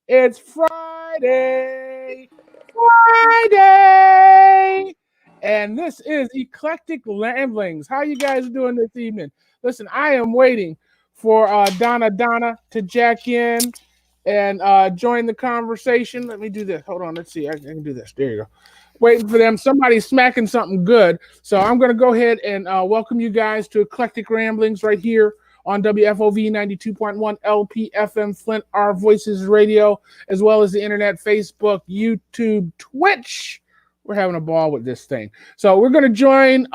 It's Friday. Friday. And this is Eclectic Ramblings. How you guys doing this evening? Listen, I am waiting for Donna to jack in and join the conversation. Let me do this. Hold on. Let's see. I can do this. There you go. Waiting for them. Somebody's smacking something good. So I'm going to go ahead and welcome you guys to Eclectic Ramblings right here on WFOV 92.1 LPFM Flint, Our Voices Radio, as well as the internet, Facebook, YouTube, Twitch. We're having a ball with this thing. So we're going to join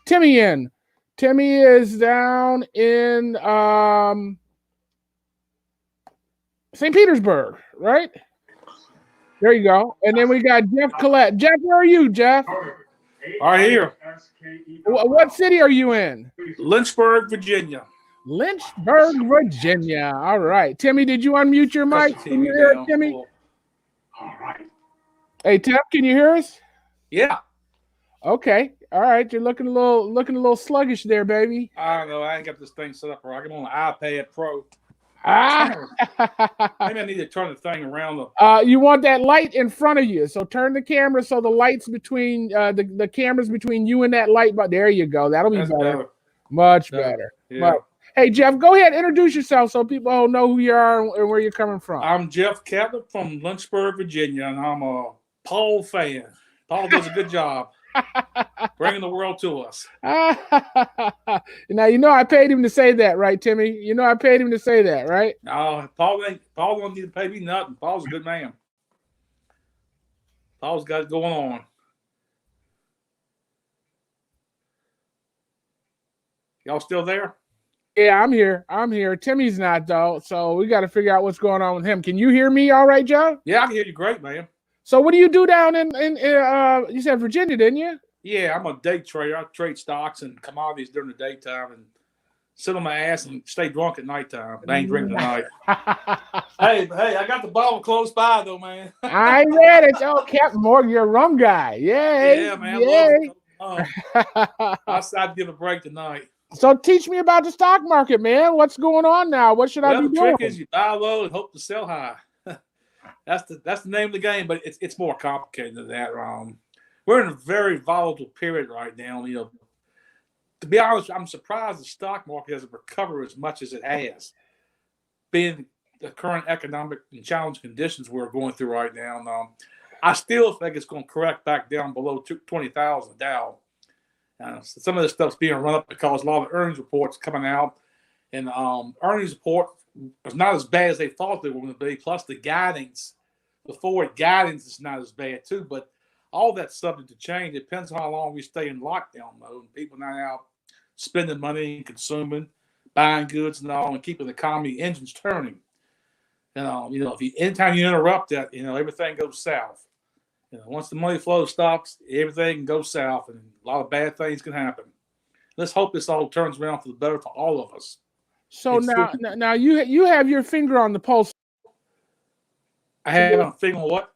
Timmy in. Timmy is down in St. Petersburg, right? There you go. And then we got Jeff Collette. Jeff, where are you, Jeff? Right here. What city are you in? Lynchburg, Virginia. Lynchburg, Virginia. All right. Timmy, did you unmute your mic? Can you hear us, Timmy? All right. Hey, Tim, can you hear us? Yeah. Okay. All right. You're looking a little sluggish there, baby. I don't know. I ain't got this thing set up right. I'm on an iPad Pro. Maybe I need to turn the thing around. You want that light in front of you. So turn the camera so the light's between the camera's between you and that light. But there you go. That'll be better. Much better. Yeah. But, hey, Jeff, go ahead. Introduce yourself so people know who you are and where you're coming from. I'm Jeff Catlett from Lynchburg, Virginia, and I'm a Paul fan. Paul does a good job bringing the world to us. Now, I paid him to say that, right, Timmy? I paid him to say that, right? No, Paul don't need to pay me nothing. Paul's a good man. Paul's got it going on. Y'all still there? Yeah, I'm here. Timmy's not, though, so we got to figure out what's going on with him. Can you hear me all right, Joe? Yeah, I can hear you great, man. So what do you do down in you said Virginia, didn't you? Yeah, I'm a day trader. I trade stocks and commodities during the daytime and sit on my ass and stay drunk at nighttime. I ain't drinking tonight. hey, I got the bottle close by, though, man. I read it. Oh, Captain Morgan, you're a rum guy. Yay. Yeah, man. Yay. I decided to give a break tonight. So teach me about the stock market, man. What's going on now? What should I be doing? The trick is you buy low and hope to sell high. That's the name of the game, but it's more complicated than that. We're in a very volatile period right now. To be honest, I'm surprised the stock market hasn't recovered as much as it has, being the current economic and challenging conditions we're going through right now. I still think it's going to correct back down below 20,000 Dow. Some of this stuff's being run up because a lot of earnings reports coming out, and earnings report was not as bad as they thought they were going to be. Plus, the forward guidance is not as bad too. But all that's subject to change. It depends on how long we stay in lockdown mode and people not out spending money and consuming, buying goods and all, and keeping the economy engines turning. Anytime you interrupt that, everything goes south. Once the money flow stops, everything goes south, and a lot of bad things can happen. Let's hope this all turns around for the better for all of us. So now you have your finger on the pulse. I have a finger on what?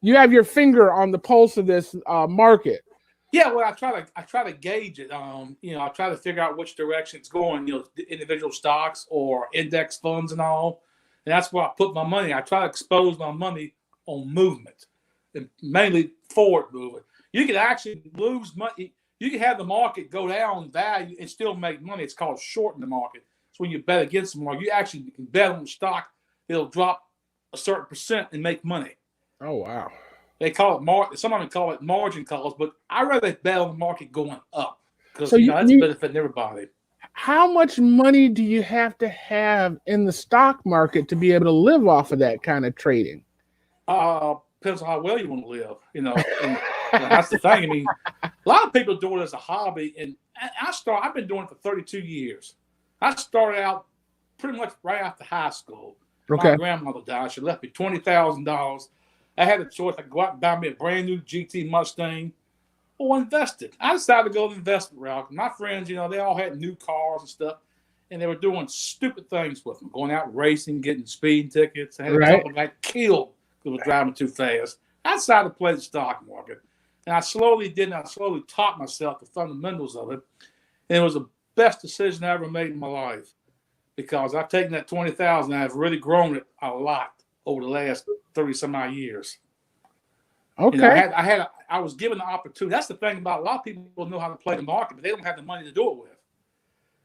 You have your finger on the pulse of this market. Yeah, well, I try to gauge it. I try to figure out which direction it's going. Individual stocks or index funds and all, and that's where I put my money. I try to expose my money on movement, and mainly forward movement. You can actually lose money. You can have the market go down in value and still make money. It's called shorting the market. It's when you bet against the market. You actually can bet on the stock. It'll drop a certain percent and make money. Oh, wow. They call it some of them call it margin calls, but I rather bet on the market going up because that's benefiting everybody. How much money do you have to have in the stock market to be able to live off of that kind of trading? Depends on how well you want to live, and that's the thing. I mean, a lot of people do it as a hobby, and I've been doing it for 32 years. I started out pretty much right after high school. Okay. My grandmother died. She left me $20,000. I had a choice. I could go out and buy me a brand new GT Mustang or invest it. I decided to go the investment route. My friends, they all had new cars and stuff, and they were doing stupid things with them, going out racing, getting speeding tickets. I had a couple got killed because was driving too fast. I decided to play the stock market. And I slowly taught myself the fundamentals of it. And it was the best decision I ever made in my life. because I've taken that 20,000 and I've really grown it a lot over the last 30 some odd years. Okay. You know, I was given the opportunity. That's the thing about a lot of people know how to play the market, but they don't have the money to do it with.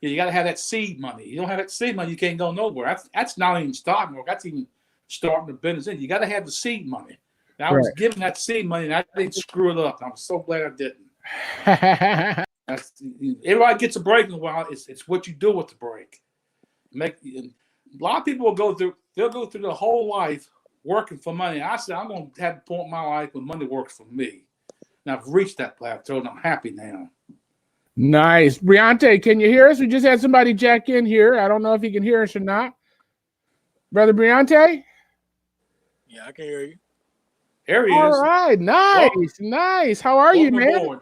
You got to have that seed money. You don't have that seed money, you can't go nowhere. That's not even stock market. That's even starting the business. You got to have the seed money. And I was given that seed money, and I didn't screw it up. I'm so glad I didn't. Everybody gets a break in a while. It's what you do with the break. A lot of people will go through their whole life working for money. I said I'm going to have a point in my life when money works for me. And I've reached that plateau, and I'm happy now. Nice. Briante, can you hear us? We just had somebody jack in here. I don't know if he can hear us or not. Brother Briante? Yeah, I can hear you. There he is. All right. Nice. How are you, man?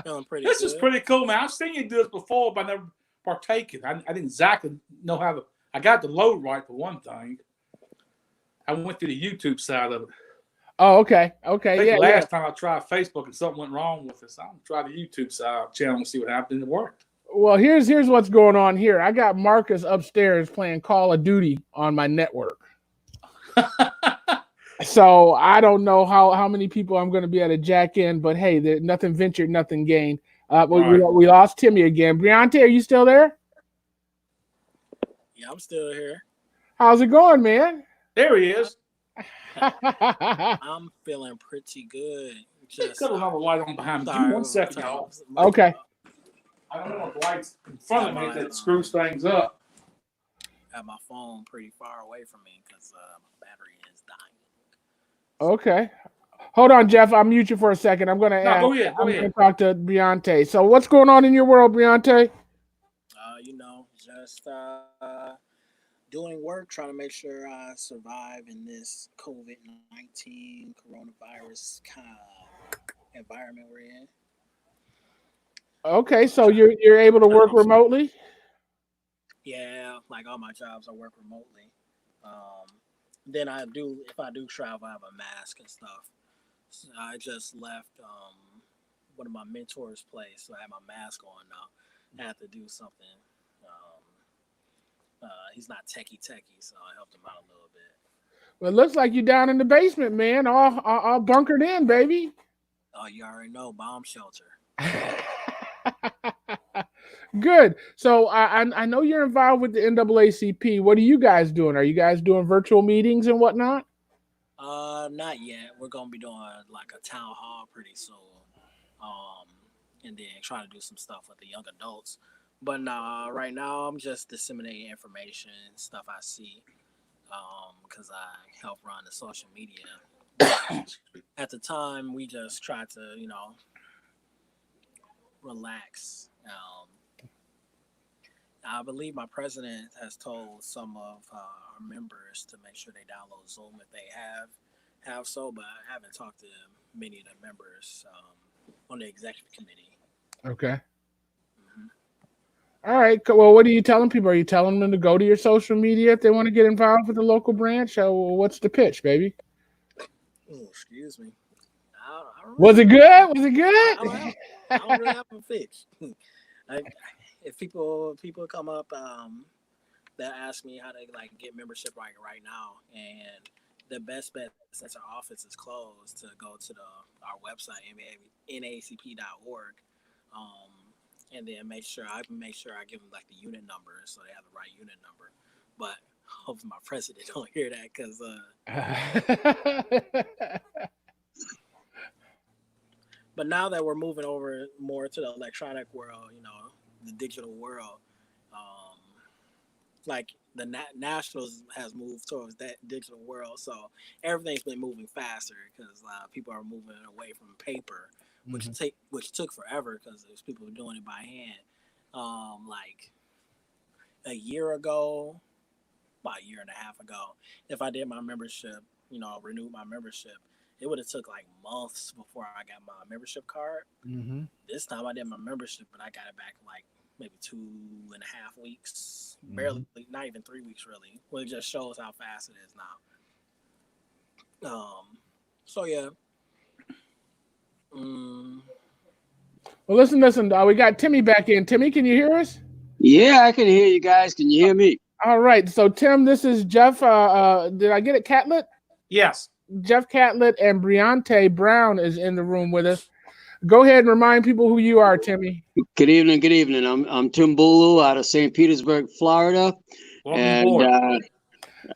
Feeling pretty This good. is pretty cool, man. I've seen you do this before, but I never partaken. I didn't exactly know how to. I got the load right for one thing. I went to the YouTube side of it. Oh, okay. I think last time I tried Facebook and something went wrong with it. So I'm gonna try the YouTube side channel and see what happened. It worked. Well, here's what's going on here. I got Marcus upstairs playing Call of Duty on my network. So I don't know how many people I'm going to be able to jack in, but hey, nothing ventured, nothing gained. We lost Timmy again. Briante, are you still there? Yeah, I'm still here. How's it going, man? There he is. I'm feeling pretty good. Just got another light on behind me. Give me 1 second. Okay. I don't know if the light's in front of me that screws things up. I have my phone pretty far away from me because my battery is dying. Okay. Hold on, Jeff. I'll mute you for a second. I'm going to go ahead. Go ahead. Talk to Briante. So what's going on in your world, Briante? Just doing work, trying to make sure I survive in this COVID-19 coronavirus kind of environment we're in. Okay, so you're able to work remotely? Yeah, like all my jobs, I work remotely. Then if I do travel, I have a mask and stuff. So I just left one of my mentors' place, so I have my mask on now. I have to do something. He's not techie, so I helped him out a little bit. Well, it looks like you're down in the basement, man. All bunkered in, baby. Oh, you already know, bomb shelter. Good. So I know you're involved with the NAACP. What are you guys doing? Are you guys doing virtual meetings and whatnot? Not yet. We're gonna be doing like a town hall pretty soon. And then try to do some stuff with the young adults. But right now I'm just disseminating information, stuff I see, because I help run the social media. At the time, we just tried to, relax. I believe my president has told some of our members to make sure they download Zoom if they have so, but I haven't talked to many of the members on the executive committee. Okay. All right. Well, what are you telling people? Are you telling them to go to your social media if they want to get involved with the local branch? Or what's the pitch, baby? Oh, excuse me. Was it good? Was it good? I don't really have a pitch. If people come up that ask me how to get membership right now, and the best bet since our office is closed to go to our website naacp.org. And then make sure I give them the unit number so they have the right unit number. But hopefully my president don't hear that because but now that we're moving over more to the electronic world, the digital world, the Nationals has moved towards that digital world, so everything's been moving faster because people are moving away from paper. Which took forever because there's people doing it by hand. A year ago, about a year and a half ago, if I did my membership, renewed my membership, it would have took months before I got my membership card. Mm-hmm. This time I did my membership, but I got it back in maybe 2.5 weeks, barely, not even 3 weeks really. Well, it just shows how fast it is now. So yeah. Well, listen. We got Timmy back in. Timmy, can you hear us? Yeah, I can hear you guys. Can you hear me? All right. So, Tim, this is Jeff. Did I get it? Catlett? Yes. Jeff Catlett and Briante Brown is in the room with us. Go ahead and remind people who you are, Timmy. Good evening. Good evening. I'm Tim Bulu out of St. Petersburg, Florida, Welcome and aboard.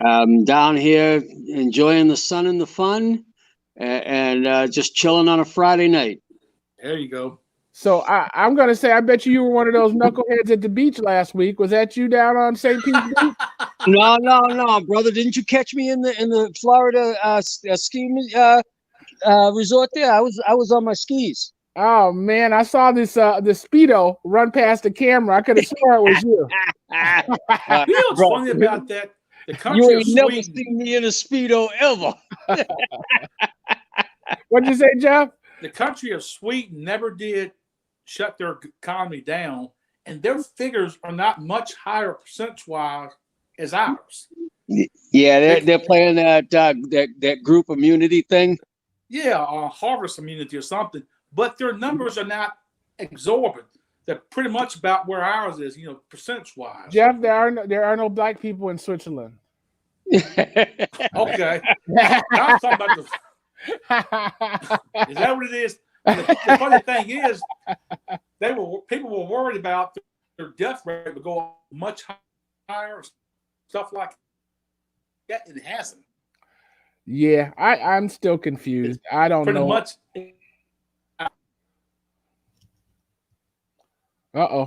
I'm down here enjoying the sun and the fun, and just chilling on a Friday night. There you go. So I'm going to say, I bet you were one of those knuckleheads at the beach last week. Was that you down on St. Pete's Beach? No, brother. Didn't you catch me in the Florida ski resort there? I was on my skis. Oh man, I saw this the Speedo run past the camera. I could have sworn it was you. You know what's funny about that? The country You of ain't never Sweden. seen me in a Speedo ever. What'd you say, Jeff? The country of Sweden never did shut their economy down, and their figures are not much higher percentage-wise as ours. Yeah, they're playing that group immunity thing. Yeah, harvest immunity or something, but their numbers are not exorbitant. They're pretty much about where ours is, percentage-wise. Jeff, there are no black people in Switzerland. Okay. I'm talking about the. Is that what it is? The funny thing is, people were worried about their death rate would go much higher, stuff like that. It hasn't. Yeah, I'm still confused. I don't Pretty know. much.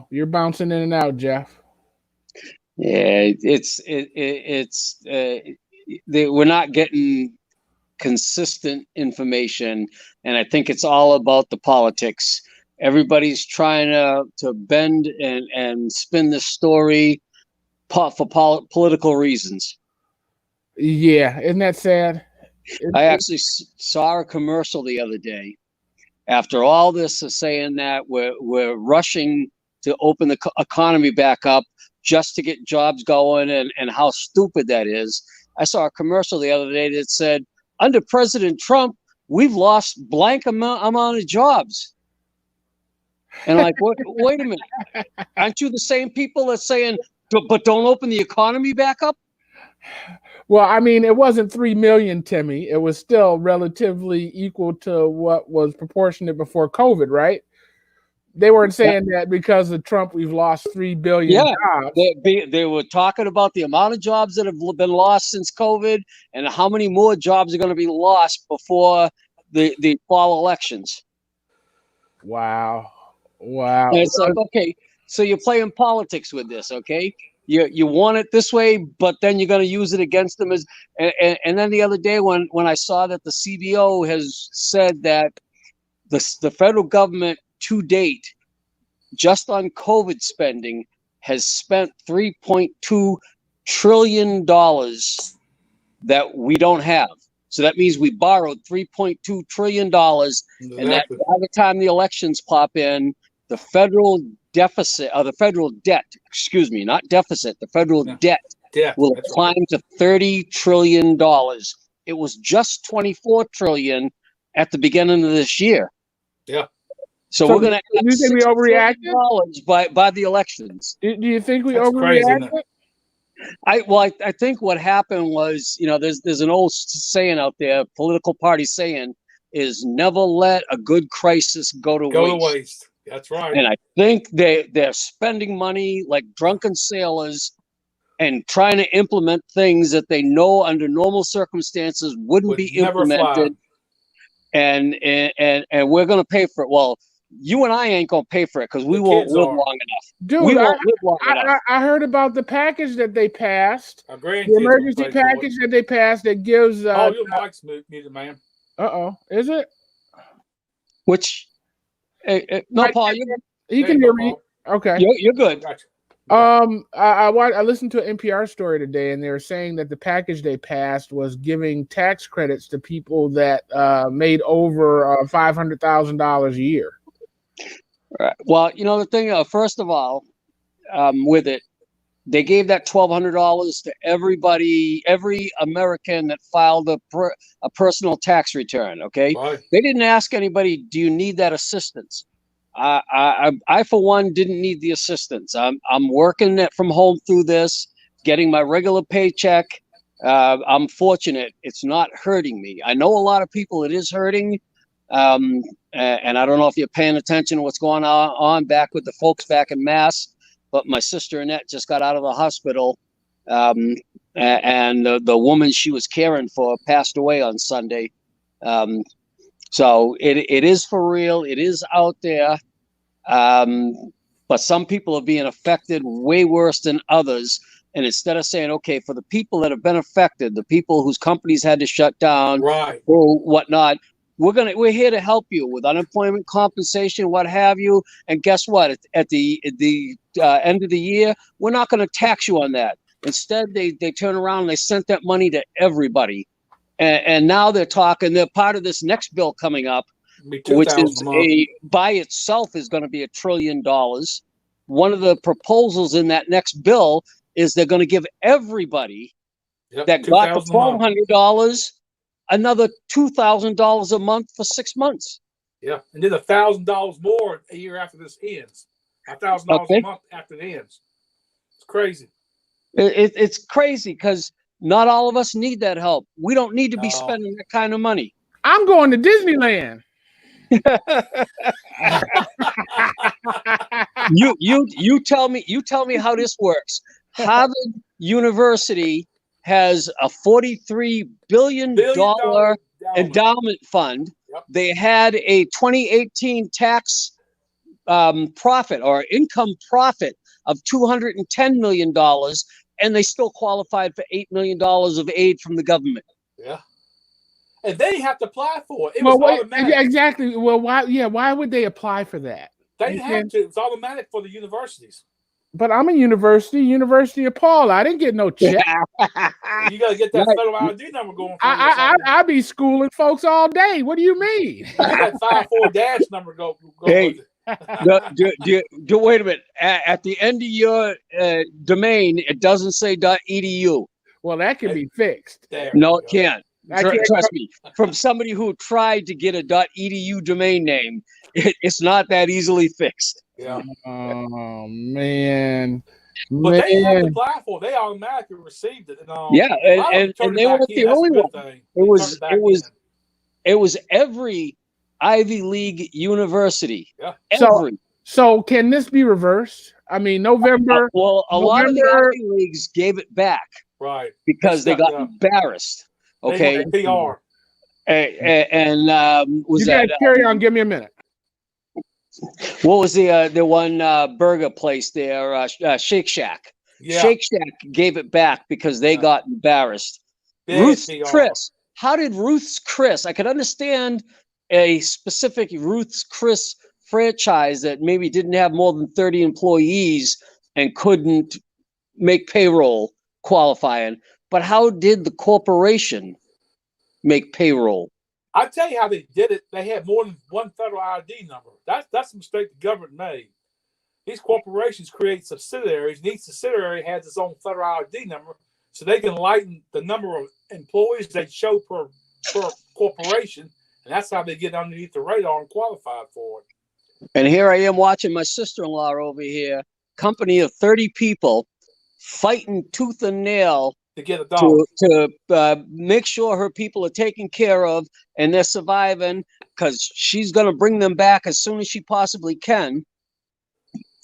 You're bouncing in and out, Jeff. Yeah, we're not getting consistent information, and I think it's all about the politics. Everybody's trying to bend and spin this story for political reasons. Yeah, isn't that sad? I actually saw a commercial the other day. After all this is saying that we're rushing to open the economy back up just to get jobs going, and how stupid that is. I saw a commercial the other day that said, under President Trump, we've lost blank amount of jobs. And like, wait a minute. Aren't you the same people that's saying, but don't open the economy back up? Well, I mean, it wasn't 3 million, Timmy. It was still relatively equal to what was proportionate before COVID, right? They weren't saying that because of Trump, we've lost 3 billion jobs. They were talking about the amount of jobs that have been lost since COVID, and how many more jobs are going to be lost before the fall elections. Wow. And it's like, okay, so you're playing politics with this, okay? You want it this way, but then you're going to use it against them. And then the other day when I saw that the CBO has said that the federal government to date, just on COVID spending, has spent $3.2 trillion that we don't have. So that means we borrowed $3.2 trillion. Exactly. And that by the time the elections pop in, the federal deficit, or the federal debt, excuse me, not deficit, the federal debt will climb to $30 trillion. It was just $24 trillion at the beginning of this year. Yeah. So we're going to. Do you think we overreacted by the elections? Do you think we overreacted? I think what happened was, there's an old saying out there, political party saying, is never let a good crisis go to waste. That's right. And I think they're spending money like drunken sailors and trying to implement things that they know under normal circumstances wouldn't be implemented. And we're going to pay for it. Well, you and I ain't going to pay for it because we won't live long enough. Dude, we won't live long enough. I heard about the package that they passed. The emergency package that they passed that gives. Your mic's muted, man. Is it? Which? No, Paul, you can hear me. Okay, you're good. Gotcha. I listened to an NPR story today, and they were saying that the package they passed was giving tax credits to people that made over $500,000 a year. Right. Well, the thing. First of all, with it, they gave that $1,200 to every American that filed a personal tax return. Okay, right. They didn't ask anybody, do you need that assistance? I for one didn't need the assistance. I'm working it from home through this, getting my regular paycheck. I'm fortunate; it's not hurting me. I know a lot of people it is hurting, and I don't know if you're paying attention to what's going on back with the folks back in Mass. But my sister Annette just got out of the hospital, and the woman she was caring for passed away on Sunday. So it is for real. It is out there. But some people are being affected way worse than others. And instead of saying, okay, for the people that have been affected, the people whose companies had to shut down Right. or whatnot, we're here to help you with unemployment compensation, what have you. And guess what? At the end of the year, we're not going to tax you on that. Instead, they turn around and they sent that money to everybody. And now they're part of this next bill coming up, which is by itself is going to be $1 trillion. One of the proposals in that next bill is they're going to give everybody that got the $1,200 another $2,000 a month for 6 months. Yeah, and then $1,000 more a year after this ends. $1,000 a month after it ends. It's crazy. It's crazy because not all of us need that help. We don't need to be spending that kind of money. I'm going to Disneyland. You tell me how this works. Harvard University has a $43 billion endowment fund. Yep. They had a 2018 tax profit or income profit of $210 million, and they still qualified for $8 million of aid from the government. Yeah. And they have to apply for it. It was automatic. Exactly. Well, why? Yeah, why would they apply for that? They didn't have to. It's automatic for the universities. But I'm a University of Paul. I didn't get no check. You got to get that federal ID number going. I be schooling folks all day. What do you mean? That 54 number go. Hey, wait a minute. At the end of your domain, it doesn't say .edu. Well, that can be fixed. No, it can't. Trust me. From somebody who tried to get a .edu domain name, it's not that easily fixed. Yeah. Oh man. But they had to apply for it. They automatically received it. And they weren't the only one. It was every Ivy League university. Yeah. So can this be reversed? I mean, November. Well, a lot of the Ivy Leagues gave it back. Right. Because they got embarrassed. Okay. PR. And was you that? Guys carry on. Give me a minute. What was the one burger place there? Shake Shack. Yeah. Shake Shack gave it back because they got embarrassed. Ruth's Chris. How did Ruth's Chris? I could understand a specific Ruth's Chris franchise that maybe didn't have more than 30 employees and couldn't make payroll qualifying. But how did the corporation make payroll? I'll tell you how they did it. They had more than one federal ID number. That's a mistake the government made. These corporations create subsidiaries, and each subsidiary has its own federal ID number, so they can lighten the number of employees they show per corporation, and that's how they get underneath the radar and qualify for it. And here I am watching my sister-in-law over here, company of 30 people, fighting tooth and nail to get a dog to make sure her people are taken care of and they're surviving, because she's going to bring them back as soon as she possibly can.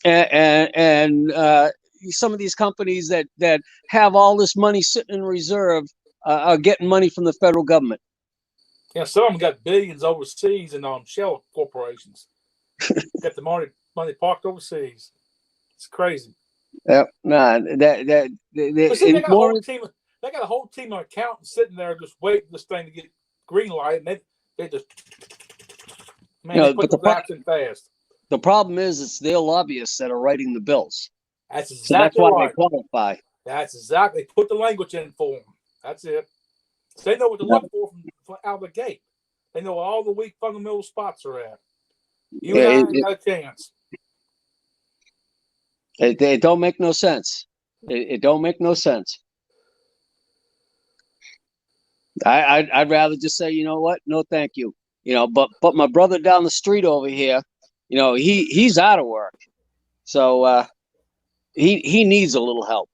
And some of these companies that have all this money sitting in reserve are getting money from the federal government. Yeah, some of them got billions overseas in shell corporations. Got the money parked overseas. It's crazy. Yep, they got a whole team of accountants sitting there just waiting for this thing to get green light, and they just they put the facts in fast. The problem is it's their lobbyists that are writing the bills. That's exactly why right. They qualify. That's exactly. Put the language in for them. That's it. So they know what to look for from out of the gate. They know where all the weak fundamental spots are at. You and I ain't got a chance. It don't make no sense. It don't make no sense. I'd rather just say, you know what? No, thank you. But my brother down the street over here, You know, he's out of work, so he needs a little help.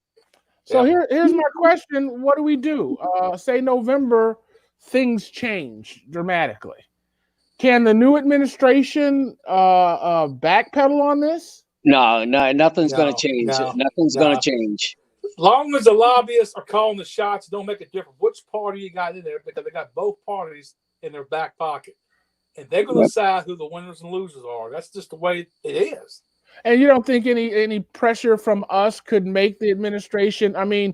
So here's my question: what do we do? Say November, things change dramatically. Can the new administration backpedal on this? No, nothing's going to change. Nothing's going to change. As long as the lobbyists are calling the shots, don't make a difference which party you got in there, because they got both parties in their back pocket, and they're going to decide who the winners and losers are. That's just the way it is. And you don't think any pressure from us could make the administration? I mean,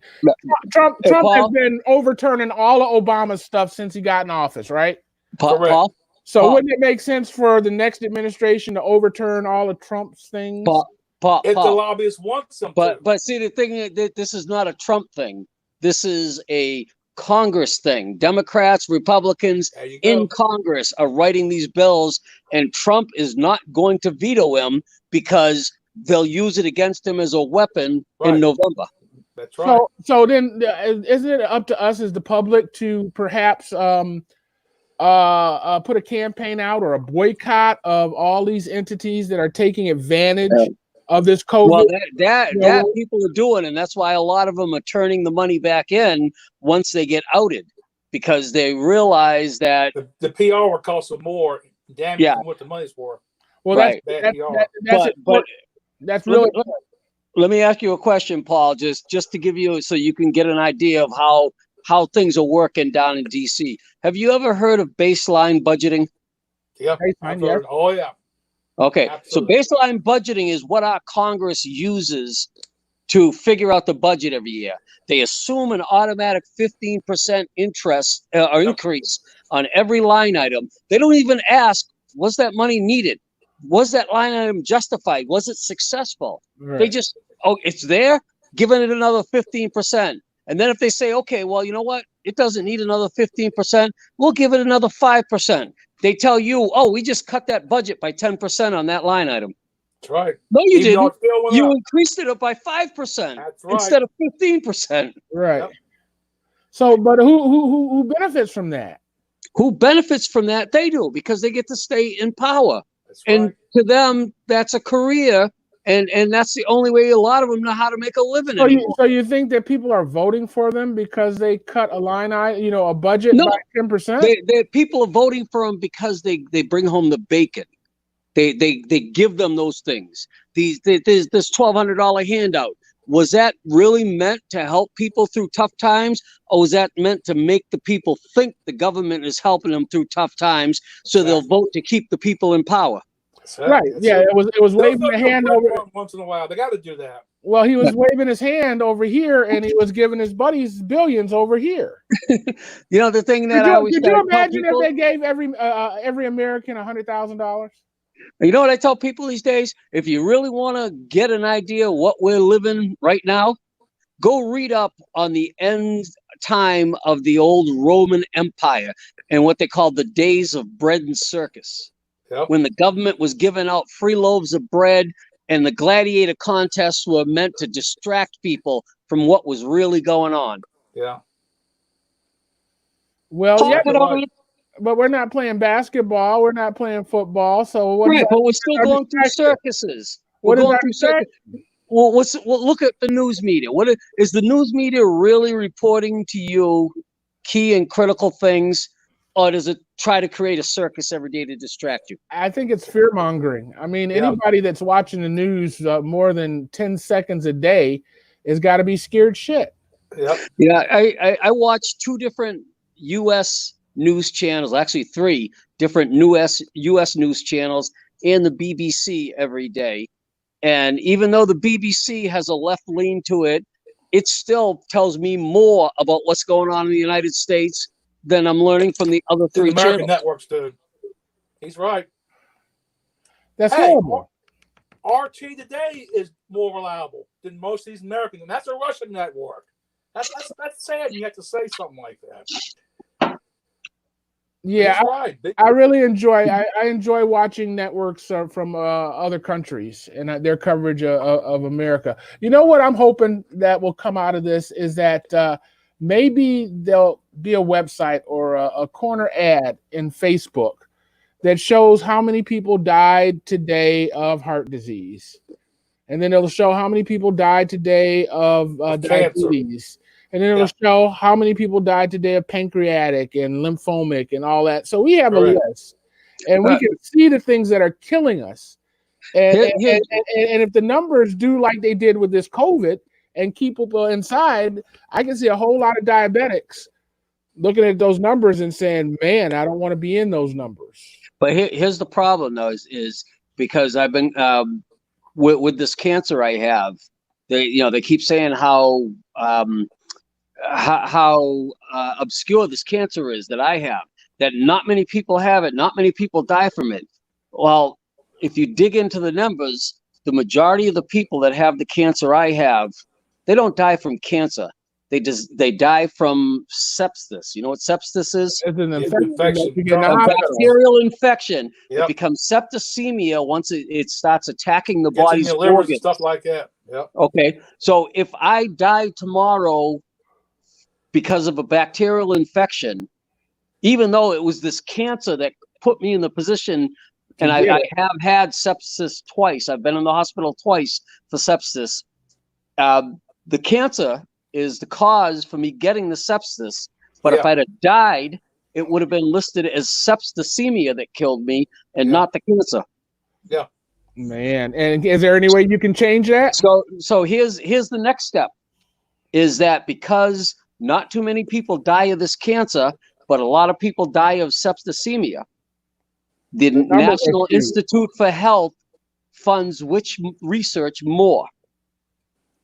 Trump has been overturning all of Obama's stuff since he got in office, right? Paul? So wouldn't it make sense for the next administration to overturn all of Trump's things? If the lobbyists want something. But see, the thing is, this is not a Trump thing. This is a Congress thing. Democrats, Republicans in Congress are writing these bills, and Trump is not going to veto them because they'll use it against him as a weapon in November. That's right. So then, isn't it up to us as the public to perhaps put a campaign out or a boycott of all these entities that are taking advantage of this COVID? Well, that people are doing, and that's why a lot of them are turning the money back in once they get outed, because they realize that the PR will cost them more damage than what the money's for. Well, that's really. Let me ask you a question, Paul, just to give you, so you can get an idea of how things are working down in DC. Have you ever heard of baseline budgeting? Yeah. Oh, yeah. Okay. Absolutely. So baseline budgeting is what our Congress uses to figure out the budget every year. They assume an automatic 15% interest or increase on every line item. They don't even ask, was that money needed? Was that line item justified? Was it successful? Right. They just, it's there, giving it another 15%. And then if they say, okay, well, you know what? It doesn't need another 15%. We'll give it another 5%. They tell you, we just cut that budget by 10% on that line item. That's right. No, you didn't. You increased it up by 5% instead of 15%. Right. Yep. So, but who benefits from that? Who benefits from that? They do, because they get to stay in power. That's right. And to them, that's a career. And that's the only way a lot of them know how to make a living. So you think that people are voting for them because they cut a line item, a budget by 10%? People are voting for them because they bring home the bacon. They give them those things. This $1,200 handout, was that really meant to help people through tough times, or was that meant to make the people think the government is helping them through tough times, so they'll vote to keep the people in power? Right. Yeah, it was waving a hand over once in a while. They got to do that. Well, he was waving his hand over here, and he was giving his buddies billions over here. The thing that I always could you imagine if they gave every American $100,000? You know what I tell people these days? If you really want to get an idea of what we're living right now, go read up on the end time of the old Roman Empire and what they called the days of bread and circus. Yep. When the government was giving out free loaves of bread, and the gladiator contests were meant to distract people from what was really going on. Yeah. Well, but we're not playing basketball. We're not playing football. So but we're still going through circuses. We're going through circuses. Well, look at the news media. What is the news media really reporting to you key and critical things? Or does it try to create a circus every day to distract you? I think it's fear mongering. I mean, anybody that's watching the news more than 10 seconds a day has got to be scared shit. Yep. Yeah, I watch 2 different U.S. news channels, actually 3 different U.S. news channels, and the BBC every day. And even though the BBC has a left lean to it, it still tells me more about what's going on in the United States than I'm learning from the other 3 American channels. networks, dude. He's right. That's horrible. RT today is more reliable than most of these Americans, and that's a Russian network. That's sad. You have to say something like that. Yeah, right. I really enjoy. I enjoy watching networks from other countries and their coverage of America. You know what I'm hoping that will come out of this is that maybe there'll be a website or a corner ad in Facebook that shows how many people died today of heart disease. And then it'll show how many people died today of diabetes. And then it'll show how many people died today of pancreatic and lymphomic and all that. So we have a list. And we can see the things that are killing us. And if the numbers do like they did with this COVID and keep people inside, I can see a whole lot of diabetics looking at those numbers and saying, man, I don't want to be in those numbers. But here's the problem, though, is because I've been with this cancer I have. They keep saying how obscure this cancer is that I have. That not many people have it. Not many people die from it. Well, if you dig into the numbers, the majority of the people that have the cancer I have, they don't die from cancer. They die from sepsis. You know what sepsis is? It's an infection. infection. A bacterial infection. Yep. It becomes septicemia once it starts attacking the Gets in body's your liver and organs. stuff like that. Yep. Okay, so if I die tomorrow because of a bacterial infection, even though it was this cancer that put me in the position, and I have had sepsis twice. I've been in the hospital twice for sepsis. The cancer is the cause for me getting the sepsis. But if I'd have died, it would have been listed as septicemia that killed me and not the cancer. Yeah. Man, and is there any way you can change that? So here's the next step, is that because not too many people die of this cancer, but a lot of people die of septicemia, the National Institute for Health funds which research more?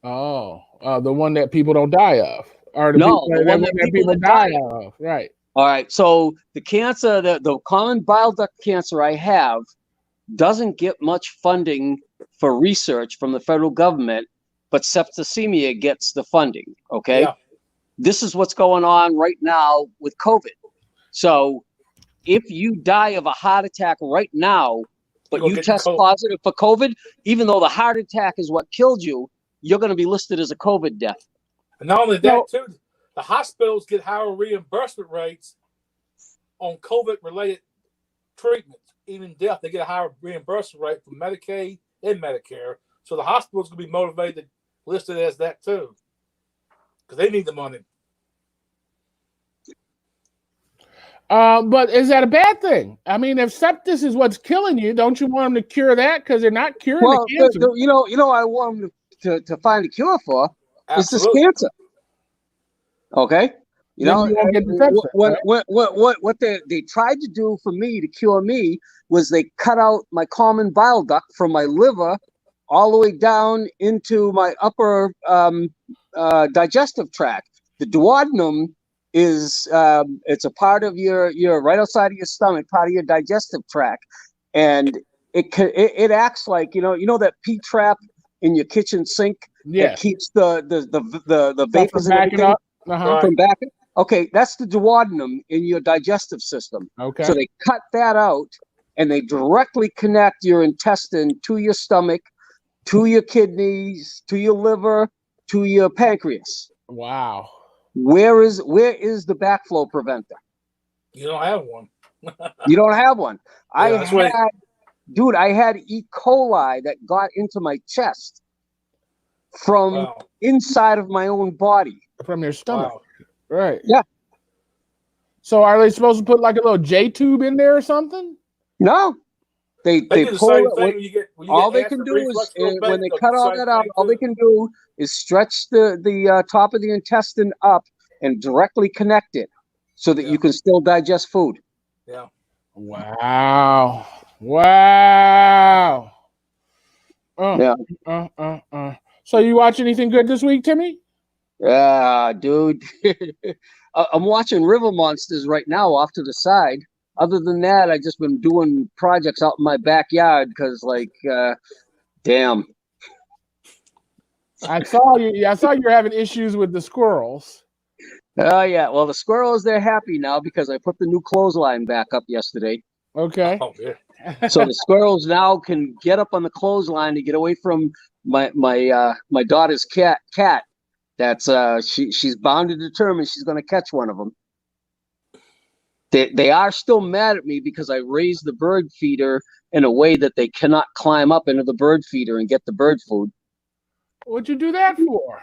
Oh, the one that people don't die of, or the one that people die of, right? All right. So the cancer, the common bile duct cancer I have, doesn't get much funding for research from the federal government, but septicemia gets the funding. Okay. Yeah. This is what's going on right now with COVID. So if you die of a heart attack right now, but you test positive for COVID, even though the heart attack is what killed you, you're going to be listed as a COVID death. And not only that, too, the hospitals get higher reimbursement rates on COVID-related treatments. Even death, they get a higher reimbursement rate from Medicaid and Medicare. So the hospitals will be motivated, listed as that too, because they need the money. But is that a bad thing? I mean, if sepsis is what's killing you, don't you want them to cure that? Because they're not curing the cancer. You know, I want them to find a cure for is this cancer. Okay. You know, what they tried to do for me to cure me was they cut out my common bile duct from my liver all the way down into my upper digestive tract. The duodenum is it's a part of your right outside of your stomach, part of your digestive tract, and it acts like you know that P-trap in your kitchen sink that keeps the vapors and everything from backing. Okay, that's the duodenum in your digestive system. Okay. So they cut that out and they directly connect your intestine to your stomach, to your kidneys, to your liver, to your pancreas. Wow. Where is the backflow preventer? You don't have one. You don't have one. I had E. coli that got into my chest from inside of my own body. From your stomach. Wow. Right. Yeah. So are they supposed to put like a little J tube in there or something? No. They do the pull same it. thing when you get All they can do is when they cut all that out, all they can do is stretch the top of the intestine up and directly connect it so that you can still digest food. Yeah. Wow. Wow. So you watch anything good this week, Timmy? Yeah, dude. I'm watching River Monsters right now off to the side. Other than that, I've just been doing projects out in my backyard because, damn. I saw you were having issues with the squirrels. Oh, yeah. Well, the squirrels, they're happy now because I put the new clothesline back up yesterday. Okay. Oh, yeah. So the squirrels now can get up on the clothesline to get away from my daughter's cat. That's she's bound and determined she's going to catch one of them. They are still mad at me because I raised the bird feeder in a way that they cannot climb up into the bird feeder and get the bird food. What'd you do that for?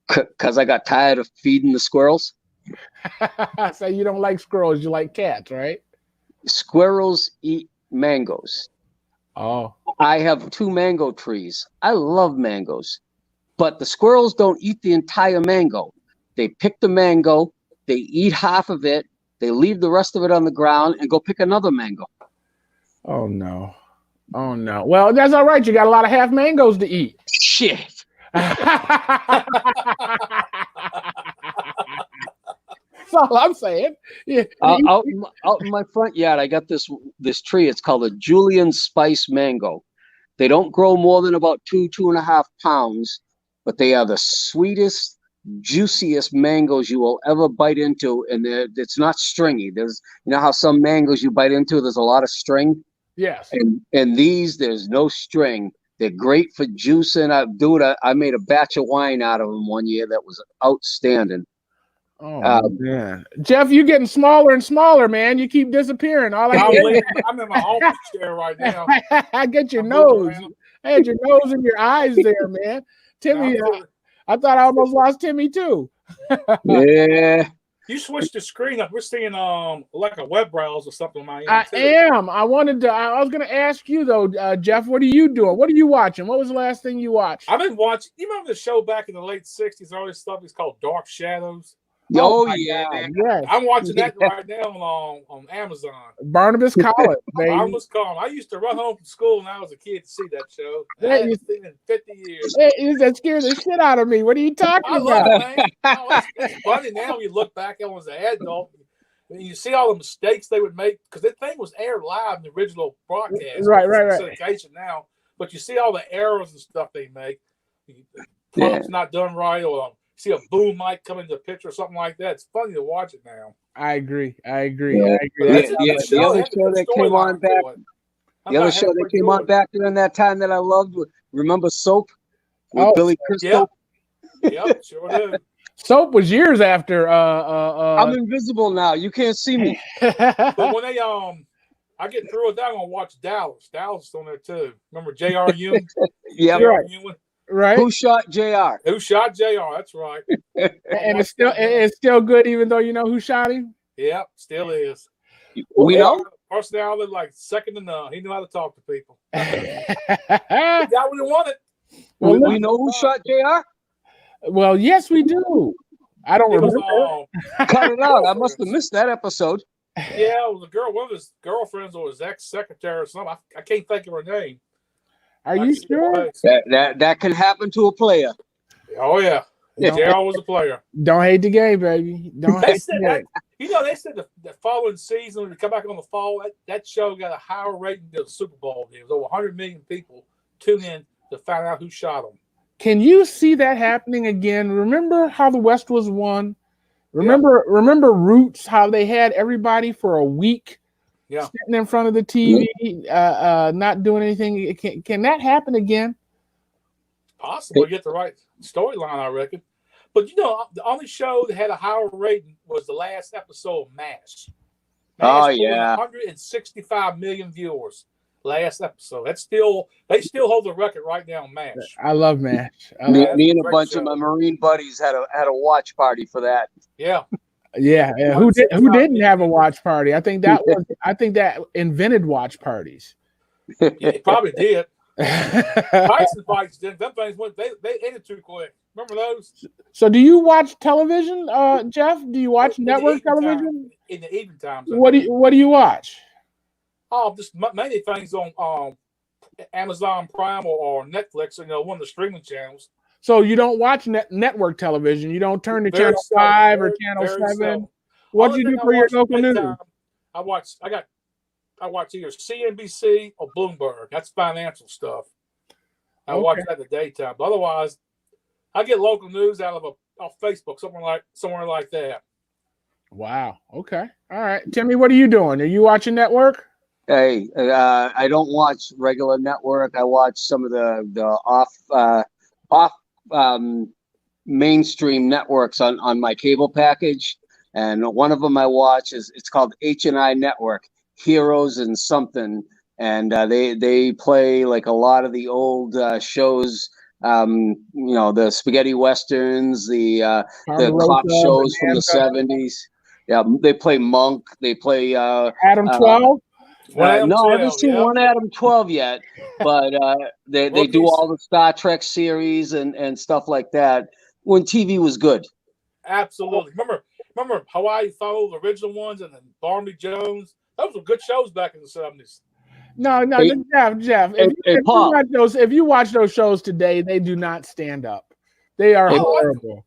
Because I got tired of feeding the squirrels. So you don't like squirrels, you like cats, right? Squirrels eat mangoes. Oh. I have 2 mango trees. I love mangoes, but the squirrels don't eat the entire mango. They pick the mango, they eat half of it, they leave the rest of it on the ground and go pick another mango. Oh no. Oh no. Well, that's all right. You got a lot of half mangoes to eat. Shit. That's all I'm saying. Yeah. Out in my front yard, I got this tree. It's called a Julian Spice mango. They don't grow more than about 2.5 pounds, but they are the sweetest, juiciest mangoes you will ever bite into, and it's not stringy. There's, you know how some mangoes you bite into, there's a lot of string. Yes. And these, there's no string. They're great for juicing. I made a batch of wine out of them one year that was outstanding. Oh man, Jeff, you're getting smaller and smaller, man. You keep disappearing. All I get, I'm in my office chair right now. I get your nose. I had your nose and your eyes there, man. Timmy, I thought I almost lost Timmy too. Yeah. You switched the screen up. We're seeing like a web browser or something. I am. I was going to ask you though, Jeff. What are you doing? What are you watching? What was the last thing you watched? I've been watching. You remember the show back in the late '60s? All this stuff is called Dark Shadows. Oh yeah. Yes. I'm watching that right now on Amazon. Barnabas College, baby. Barnabas College. I used to run home from school when I was a kid to see that show. I haven't seen it in 50 years. That scared the shit out of me. What are you talking I about? love it, man. Oh, it's funny now when you look back at it as an adult. And you see all the mistakes they would make because that thing was aired live in the original broadcast. Right. Syndication now, but you see all the errors and stuff they make. Prompts not done right, or see a boom mic come into the picture or something like that. It's funny to watch it now. I agree. The other show that came on back. The other show that came on back during that time that I loved. Remember Soap with Billy Crystal? Yep, sure did. Soap was years after. I'm invisible now. You can't see me. But when they I get through with that, I'm gonna watch Dallas. Dallas is on there too. Remember J.R. Ewing? Yeah. Right. Who shot JR? Who shot JR? That's right. And it's still good, even though you know who shot him. Yep, still is. We know. Personality like second to none. He knew how to talk to people. He got what he wanted. Well, we know who shot JR? Well, yes, we do. I don't remember. Cut it out. I must have missed that episode. Yeah, it was a girl. One of his girlfriends or his ex-secretary or something. I can't think of her name. Are you sure? That can happen to a player. Oh yeah, JR was a player. Don't hate the game, baby. Don't hate the game. They said the following season when we come back on the fall, that show got a higher rating than the Super Bowl. There was over 100 million people tuned in to find out who shot them. Can you see that happening again? Remember how the West was won? Remember Roots, how they had everybody for a week sitting in front of the TV, not doing anything. Can that happen again? Possibly get the right storyline, I reckon. But the only show that had a higher rating was the last episode of MASH. Oh yeah, 165 million viewers. Last episode. They still hold the record right now on MASH. I love MASH. Me and a bunch of my Marine buddies had a watch party for that. Yeah. Who didn't have a watch party? I think that invented watch parties. Yeah, it probably did. Tyson fights did. Them things went. They ended too quick. Remember those? So, do you watch television, Jeff? Do you watch network television? In the evening times. What do you watch? Oh, just many things on Amazon Prime or Netflix. One of the streaming channels. So you don't watch network television. You don't turn to Channel 5 or Channel 7. What do you do for your local news? I watch either CNBC or Bloomberg. That's financial stuff. I watch that in the daytime. But otherwise, I get local news out of off Facebook, somewhere like that. Wow. Okay. All right, Timmy, what are you doing? Are you watching network? Hey, I don't watch regular network. I watch some of the off mainstream networks on my cable package. and one of them I watch it's called H&I Network, Heroes and something, and they play like a lot of the old shows. The spaghetti westerns, the cop shows from the 70s. Yeah, they play Monk. They play Adam 12. One Adam no, 12, I haven't seen yeah. one Adam 12 yet, but they do Rookies. all the Star Trek series and stuff like that when TV was good. Absolutely. Remember Hawaii Five-O, the original ones, and then Barnaby Jones? Those were good shows back in the 70s. No, Hey, Jeff. hey, Paul. If you watch those shows today, they do not stand up. They are Hey, horrible.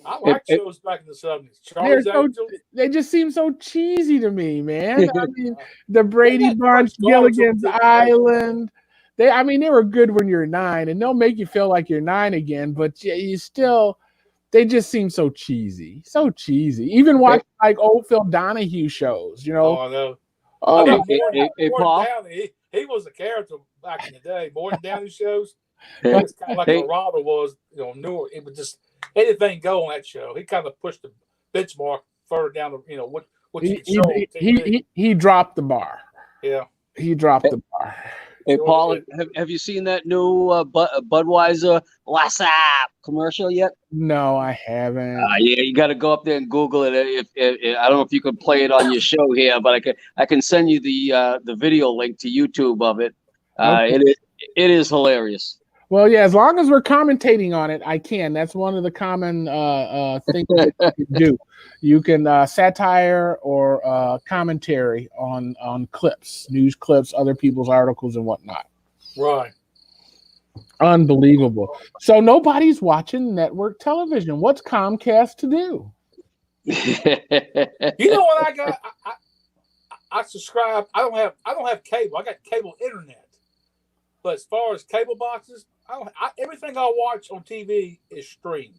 I like shows back in the 70s. They're Charlie's so, Angels. they just seem so cheesy to me, man. I mean, the Brady got Bunch, great stars Gilligan's on TV. Island. They were good when you're 9, and they'll make you feel like you're 9 again. But you still, they just seem so cheesy, Even watching like old Phil Donahue shows, you know. Oh, I know. Oh, Hey, Paul. Downey, he was a character back in the day. Morton Downey shows. Hey, It was kind of like hey. Geraldo was, newer. It was just anything go on that show. He kind of pushed the benchmark further down the, what you could show on TV. he dropped the bar. Yeah. He dropped the bar. Hey, Paul, have you seen that new Budweiser WhatsApp commercial yet? No, I haven't. Yeah, you got to go up there and Google it. If I don't know if you could play it on your show here, but I can send you the video link to YouTube of it. Okay. It is hilarious. Well, yeah, as long as we're commentating on it, I can. That's one of the common things that you can do. You can satire or commentary on clips, news clips, other people's articles and whatnot. Right. Unbelievable. So nobody's watching network television. What's Comcast to do? You know what I got? I subscribe. I don't have cable. I got cable internet. But as far as cable boxes, everything I watch on TV is streamed.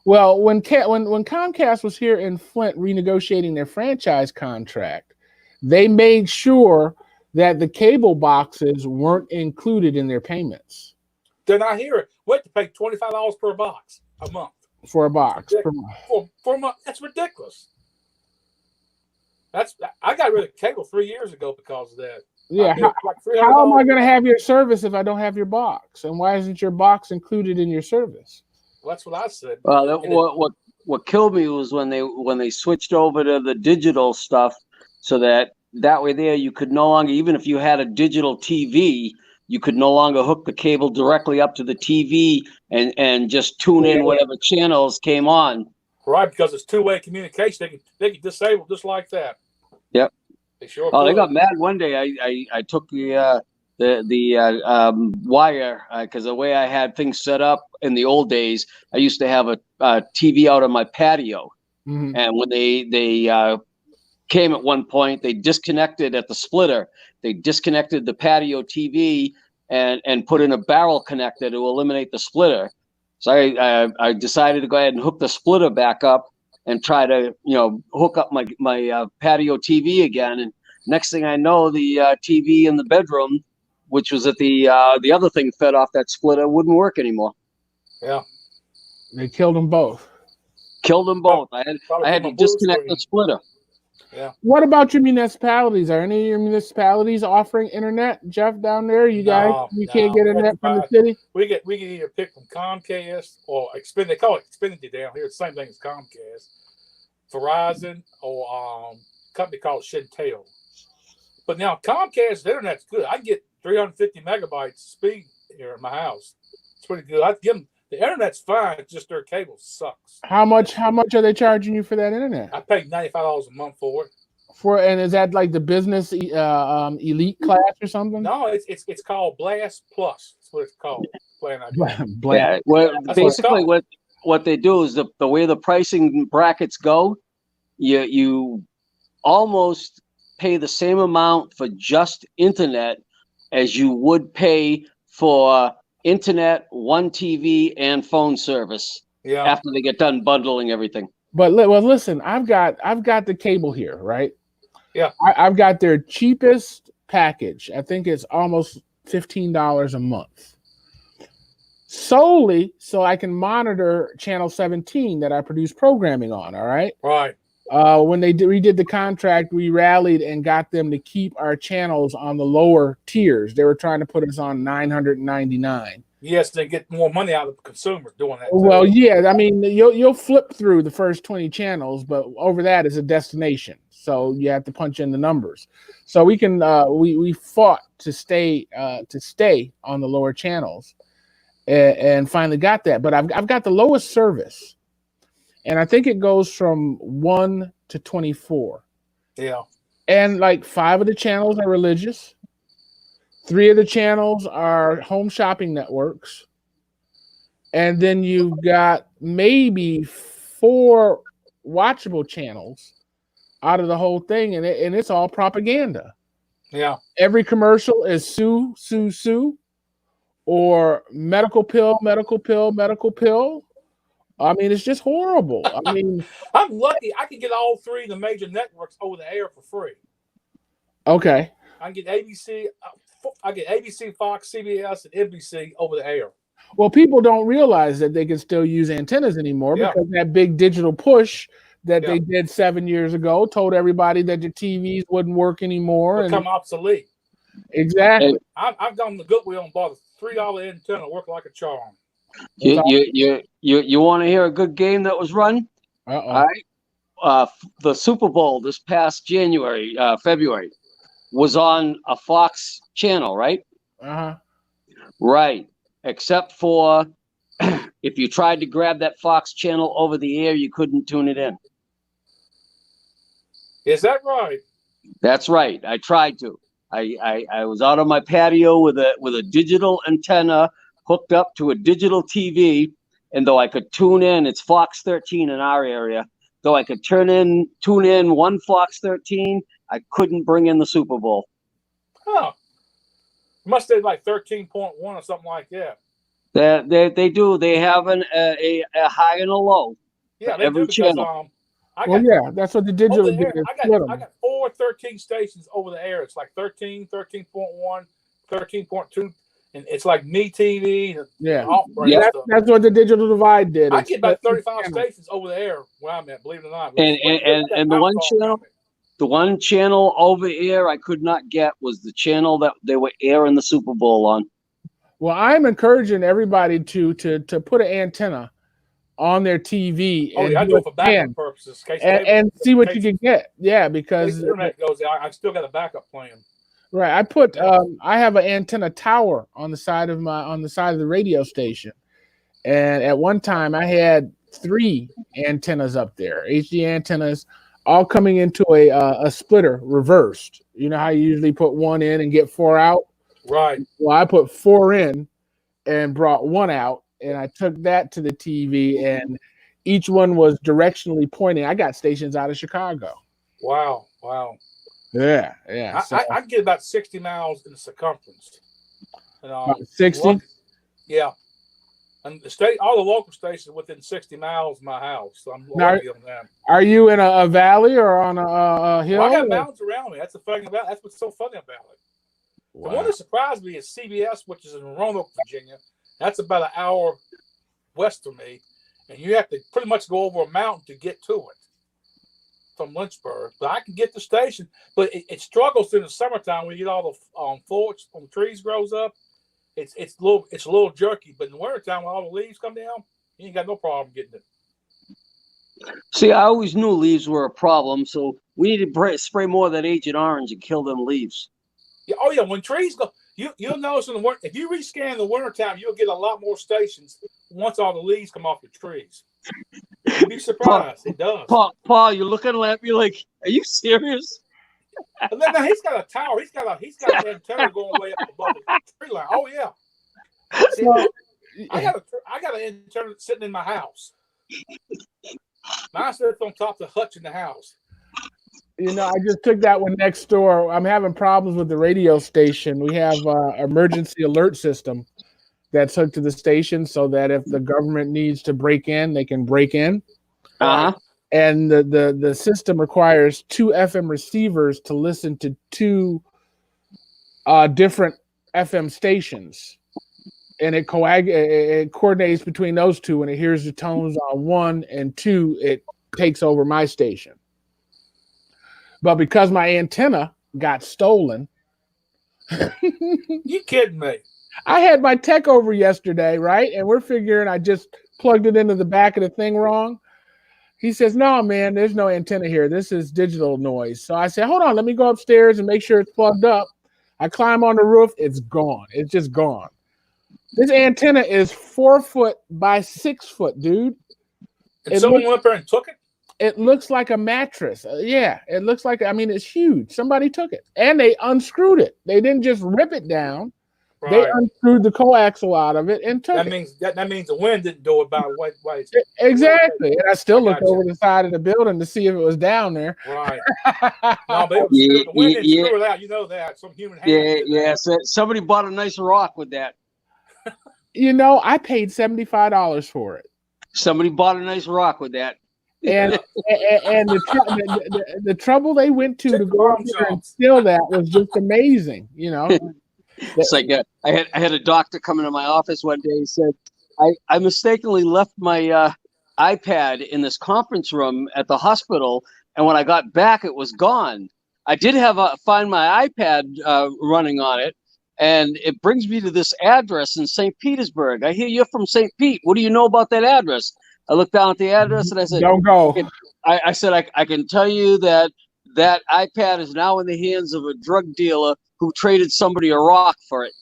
Well, when Comcast was here in Flint renegotiating their franchise contract, they made sure that the cable boxes weren't included in their payments. They're not here. We have to pay $25 per box a month. For a box. For a month. That's ridiculous. I got rid of cable 3 years ago because of that. Yeah. How am I going to have your service if I don't have your box? And why isn't your box included in your service? Well, that's what I said. Well, what killed me was when they switched over to the digital stuff, so that way there you could no longer, even if you had a digital TV, you could no longer hook the cable directly up to the TV and just tune in whatever channels came on. Right, because it's two-way communication. They can disable just like that. Yep. They sure. Oh, they got mad one day. I took the wire because the way I had things set up in the old days, I used to have a TV out on my patio, and when they came at one point, they disconnected at the splitter. They disconnected the patio TV and put in a barrel connector to eliminate the splitter. So I decided to go ahead and hook the splitter back up and try to hook up my patio TV again. And next thing I know, the TV in the bedroom, which was at the other thing fed off that splitter, wouldn't work anymore. Yeah, they killed them both. Killed them both. I had to disconnect the splitter. Yeah. What about your municipalities? Are any of your municipalities offering internet, Jeff, down there? You guys, can't get internet from the city? We can either pick from Comcast or Xfinity. They call it Xfinity down here. It's the same thing as Comcast, Verizon, or a company called Shentel. But now Comcast internet's good. I can get 350 megabytes speed here in my house. It's pretty good. I give them the internet's fine. It's just their cable sucks. How much are they charging you for that internet? I pay $95 a month for it. And is that like the business elite class or something? No, it's called Blast Plus. That's what it's called. Yeah. Well, basically what they do is the way the pricing brackets go, you almost pay the same amount for just internet as you would pay for internet, one TV, and phone service. Yeah. After they get done bundling everything. But listen, I've got the cable here, right? Yeah. I've got their cheapest package. I think it's almost $15 a month. Solely so I can monitor channel 17 that I produce programming on. All right. Right. when they redid the contract, we rallied and got them to keep our channels on the lower tiers. They were trying to put us on 999. Yes, they get more money out of the consumers doing that. Well, yeah, I mean, you'll flip through the first 20 channels, but over that is a destination, so you have to punch in the numbers. So we can we fought to stay on the lower channels, and finally got that. But I've got the lowest service, and I think it goes from 1 to 24. Yeah, and like 5 of the channels are religious. 3 of the channels are home shopping networks. And then you've got maybe 4 watchable channels out of the whole thing. And it's all propaganda. yeah. Every commercial is sue, sue, sue, or medical pill, medical pill, medical pill. I mean, it's just horrible. I mean, I'm lucky. I can get all 3 of the major networks over the air for free. okay. I get ABC. I get ABC, Fox, CBS, and NBC over the air. Well, people don't realize that they can still use antennas anymore because that big digital push that they did 7 years ago told everybody that the TVs wouldn't work anymore. Become obsolete. Exactly. I've gone to Goodwill and bought a $3 antenna, work like a charm. You want to hear a good game that was run? All right. The Super Bowl this past February was on a Fox channel, right? Right. Except for if you tried to grab that Fox channel over the air, you couldn't tune it in. Is that right? That's right. I tried to. I was out on my patio with a digital antenna hooked up to a digital TV, and though I could tune in, it's Fox 13 in our area. Though I could tune in one Fox 13, I couldn't bring in the Super Bowl. Huh. Must have like 13.1 or something like that. They do. They have a high and a low. Yeah, they every do because, channel. That's what the digital did. I got 4 13 stations over the air. It's like 13, 13.1, 13.2, and it's like Me TV. That's what the digital divide did. I get about 35 stations over the air where I'm at, believe it or not. And the one channel over air I could not get was the channel that they were airing the Super Bowl on. Well, I'm encouraging everybody to put an antenna on their TV. I do it for backup purposes. And see what you can get. Yeah, because the internet goes out, I still got a backup plan. Right. I put I have an antenna tower on the side of the radio station. And at one time I had 3 antennas up there, HD antennas, all coming into a splitter reversed. You know how you usually put 1 in and get 4 out? Right. Well, I put 4 in and brought 1 out, and I took that to the TV, and each one was directionally pointing. I got stations out of Chicago. Wow. Yeah. I get about 60 miles in the circumference. 60? Yeah. And all the local stations within 60 miles of my house. So I'm lucky on that. Are you in a valley or on a hill? Well, I got mountains around me. That's the thing about it. That's what's so funny about it. Wow. The one that surprised me is CBS, which is in Roanoke, Virginia. That's about an hour west of me. And you have to pretty much go over a mountain to get to it from Lynchburg. But I can get the station. But it struggles in the summertime when you get all the foliage on the trees grows up. It's a little jerky. But in the wintertime when all the leaves come down, you ain't got no problem getting it. See, I always knew leaves were a problem, so we need to spray more of that Agent Orange and kill them leaves. Yeah, when trees go, you'll notice in the winter, if you rescan the wintertime, you'll get a lot more stations once all the leaves come off the trees. You'd be surprised. It does. Paul, you're looking at me like, are you serious? Now he's got a tower. He's got an antenna going way up above the tree line. Oh yeah. See, I got an antenna sitting in my house. Mine sits on top of the hutch in the house. You know, I just took that one next door. I'm having problems with the radio station. We have emergency alert system that's hooked to the station so that if the government needs to break in, they can break in. And the system requires 2 FM receivers to listen to 2 different FM stations. And it coordinates between those 2, and it hears the tones on 1 and 2. It takes over my station. But because my antenna got stolen, You kidding me? I had my tech over yesterday, right? And we're figuring I just plugged it into the back of the thing wrong. He says, "No, man, there's no antenna here. This is digital noise." So I said, "Hold on, let me go upstairs and make sure it's plugged up." I climb on the roof. It's gone. It's just gone. This antenna is 4 foot by 6 foot, dude. And someone went up there and took it? It looks like a mattress. Yeah, it looks like, I mean, it's huge. Somebody took it. And they unscrewed it. They didn't just rip it down. Right. They unscrewed the coaxial out of it and took That it. means that means the wind didn't do it by way. Exactly. And I still looked Gotcha. over the side of the building to see if it was down there. Right. No, but it was the wind didn't screw it out. You know that. Some human hand. Yeah, did yeah. that. So somebody bought a nice rock with that. You know, I paid $75 for it. Somebody bought a nice rock with that. And the trouble they went to go up there and steal that was just amazing, you know. It's like I had a doctor come into my office one day. He said, I mistakenly left my iPad in this conference room at the hospital, and when I got back, it was gone. I did find my iPad running on it, and it brings me to this address in St. Petersburg. I hear you're from St. Pete. What do you know about that address? I looked down at the address and I said, "Don't go." I said, I can tell you that iPad is now in the hands of a drug dealer who traded somebody a rock for it.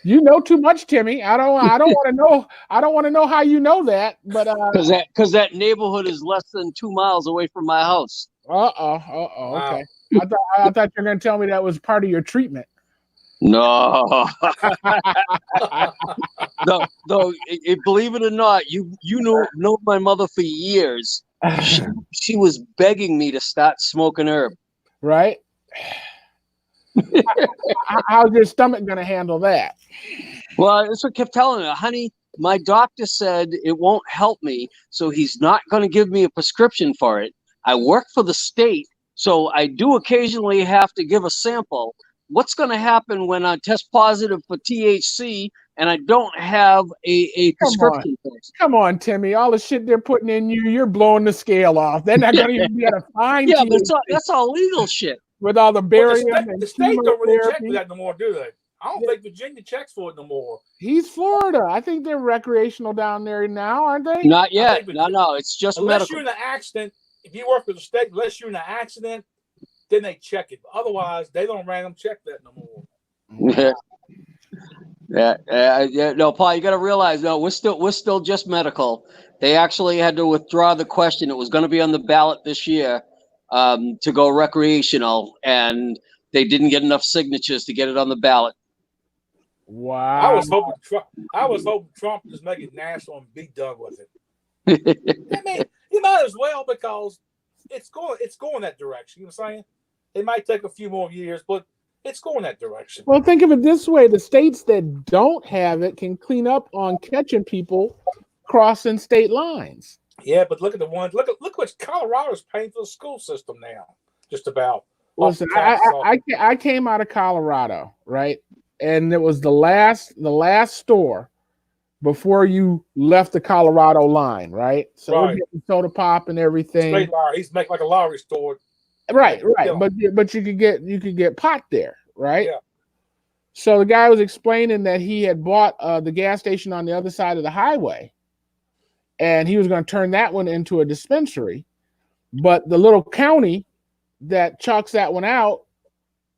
You know too much, Timmy. I don't want to know. I don't want to know how you know that. But because that neighborhood is less than 2 miles away from my house. Okay. I thought you were going to tell me that was part of your treatment. No, no. Believe it or not, you know my mother for years. She was begging me to start smoking herb. Right? How's your stomach going to handle that? Well, that's what I kept telling her, honey. My doctor said it won't help me, so he's not going to give me a prescription for it. I work for the state, so I do occasionally have to give a sample. What's going to happen when I test positive for THC and I don't have a prescription for it? Come on, Timmy. All the shit they're putting in you, you're blowing the scale off. They're not going to even be able to find Yeah, THC that's all legal shit. with all the barium Well, the state don't really check for chemotherapy. that no more, do they? I don't think Virginia checks for it no more. He's Florida. I think they're recreational down there now, aren't they? Not yet. No. It's just Unless medical. you're in an accident, if you work for the state, unless you're in an accident, then they check it. Otherwise, they don't random check that no more. Yeah. No, Paul, you got to realize, no, we're still just medical. They actually had to withdraw the question. It was going to be on the ballot this year to go recreational, and they didn't get enough signatures to get it on the ballot. Wow. I was hoping Trump just make it national and be done with it. I mean, you might as well, because it's going that direction. You know what I'm saying? It might take a few more years, but it's going that direction. Well, think of it this way: the states that don't have it can clean up on catching people crossing state lines. Yeah, but look at the ones. Look what Colorado's paying for the school system now. Just about. Listen, I came out of Colorado, right, and it was the last store before you left the Colorado line, right? So we're getting soda pop and everything. Straight lottery. He's making like a lottery store. Right. But you could get pot there, right? Yeah. So the guy was explaining that he had bought the gas station on the other side of the highway, and he was going to turn that one into a dispensary, but the little county that chalks that one out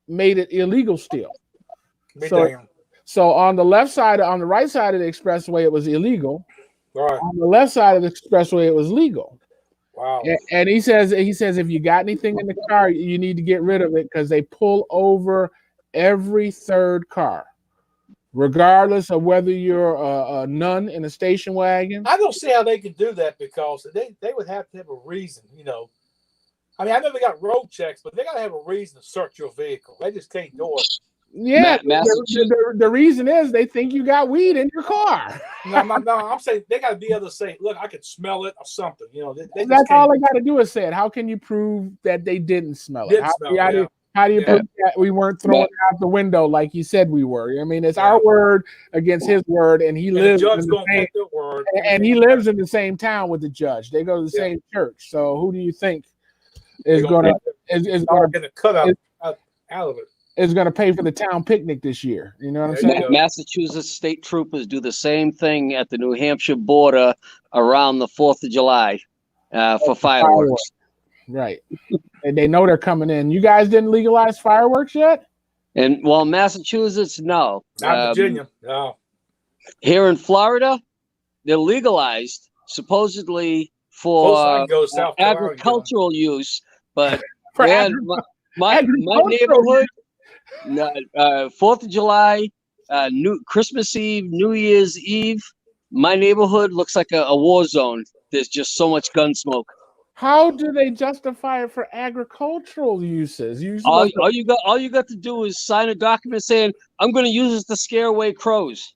made it illegal still. So on the right side of the expressway, it was illegal. Right. On the left side of the expressway, it was legal. Wow. And he says if you got anything in the car, you need to get rid of it, because they pull over every third car, regardless of whether you're a nun in a station wagon. I don't see how they can do that, because they would have to have a reason, you know. I mean, I know they got road checks, but they got to have a reason to search your vehicle. They just can't do it. Yeah, the reason is they think you got weed in your car. No, I'm saying they got to be able to say, look, I could smell it or something. You know, that's all they got to do is say it. How can you prove that they didn't smell it? How do you Yeah. prove that we weren't throwing it out the window like he said we were? I mean, it's our word against his word, and he And the lives judge in the gonna same, take their word. and he lives in the same town with the judge. They go to the Yeah. same church. So who do you think They're is going to take is the going dog to and the cut out of it. is going to pay for the town picnic this year? You know what I'm There saying? you go. Massachusetts state troopers do the same thing at the New Hampshire border around the 4th of July for fireworks. Right. And they know they're coming in. You guys didn't legalize fireworks yet? And well, Massachusetts, no. Not Virginia. No. Here in Florida, they're legalized supposedly Close I for can go to South Carolina and get 'em. agricultural use, but For man, my agricultural neighborhood, 4th of July, New Christmas Eve, New Year's Eve, my neighborhood looks like a war zone. There's just so much gun smoke. How do they justify it for agricultural uses? All you got to do is sign a document saying I'm going to use this to scare away crows.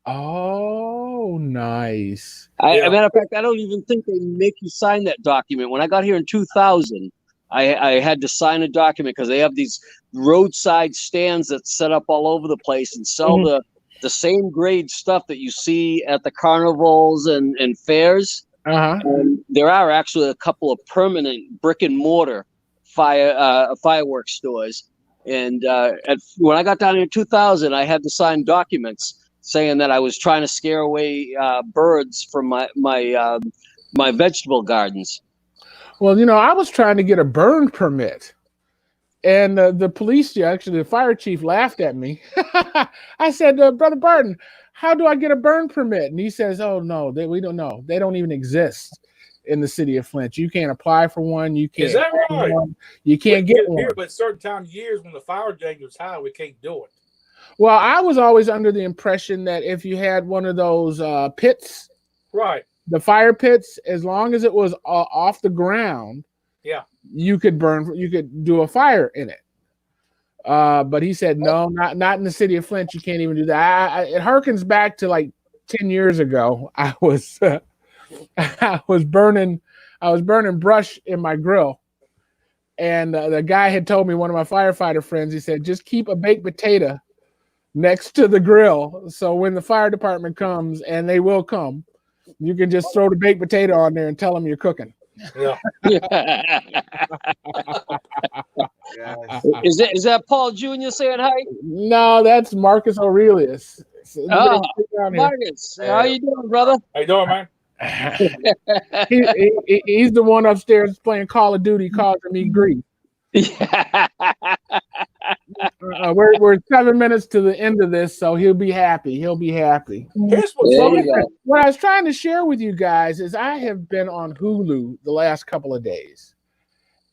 Oh, nice. Yeah. As a matter of fact, I don't even think they make you sign that document. When I got here in 2000, I had to sign a document because they have these roadside stands that set up all over the place and sell the same grade stuff that you see at the carnivals and fairs. There are actually a couple of permanent brick and mortar fireworks stores. And when I got down here in 2000, I had to sign documents saying that I was trying to scare away birds from my vegetable gardens. Well, you know, I was trying to get a burn permit, and the police, actually, the fire chief laughed at me. I said, Brother Barton, how do I get a burn permit? And he says, oh, no, we don't know. They don't even exist in the city of Flint. You can't apply for one. You can't. Is that right? You can't get one. Here, but certain time of years when the fire danger is high, we can't do it. Well, I was always under the impression that if you had one of those pits, Right. the fire pits, as long as it was off the ground, Yeah. you could do a fire in it. But he said, no, not in the city of Flint. You can't even do that. It harkens back to like 10 years ago. I was burning brush in my grill. And the guy had told me, one of my firefighter friends, he said, just keep a baked potato next to the grill. So when the fire department comes, and they will come, you can just throw the baked potato on there and tell them you're cooking. Yeah. Is that Paul Jr. saying hi? No, that's Marcus Aurelius. Oh, Marcus, how you doing, brother? How you doing, man? He's the one upstairs playing Call of Duty, causing me grief. We're 7 minutes to the end of this, so he'll be happy. Here's what's What I was trying to share with you guys is I have been on Hulu the last couple of days,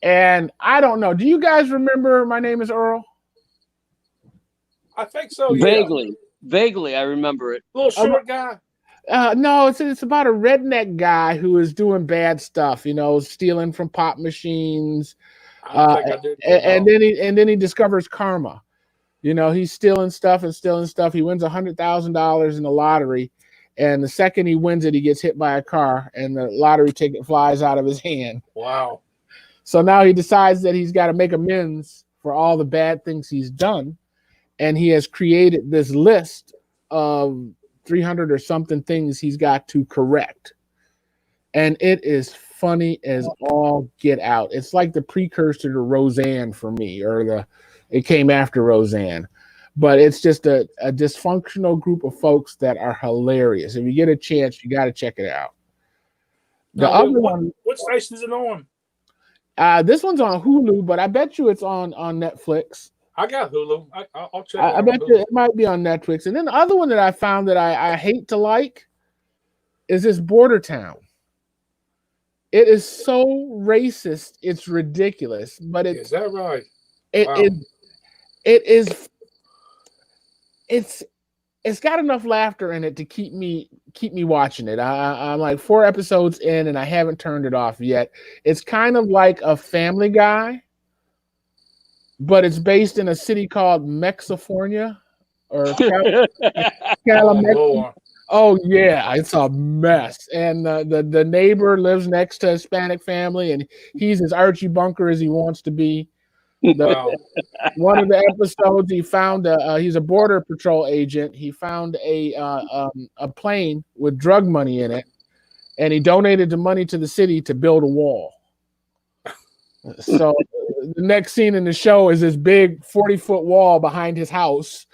and I don't know. Do you guys remember My Name Is Earl? I think so. Vaguely, I remember it. Little short guy. No, it's about a redneck guy who is doing bad stuff. You know, stealing from pop machines. And then he discovers karma. You know, he's stealing stuff. He wins $100,000 in the lottery, and the second he wins it, he gets hit by a car, and the lottery ticket flies out of his hand. Wow. So now he decides that he's got to make amends for all the bad things he's done, and he has created this list of 300 or something things he's got to correct, and it is funny as all get out. It's like the precursor to Roseanne for me, it came after Roseanne, but it's just a dysfunctional group of folks that are hilarious. If you get a chance, you got to check it out. What station is it on? This one's on Hulu, but I bet you it's on Netflix. I got Hulu. I'll check. I bet you it might be on Netflix. And then the other one that I found that I hate to like is this Border Town. It is so racist, it's ridiculous. But is that right? It's got enough laughter in it to keep me watching it. I'm like 4 episodes in and I haven't turned it off yet. It's kind of like a Family Guy, but it's based in a city called Mexifornia or Calamex. Oh yeah, it's a mess. And the neighbor lives next to a Hispanic family, and he's as Archie Bunker as he wants to be. Wow. One of the episodes, he found he's a border patrol agent. He found a plane with drug money in it, and he donated the money to the city to build a wall. So the next scene in the show is this big 40-foot wall behind his house.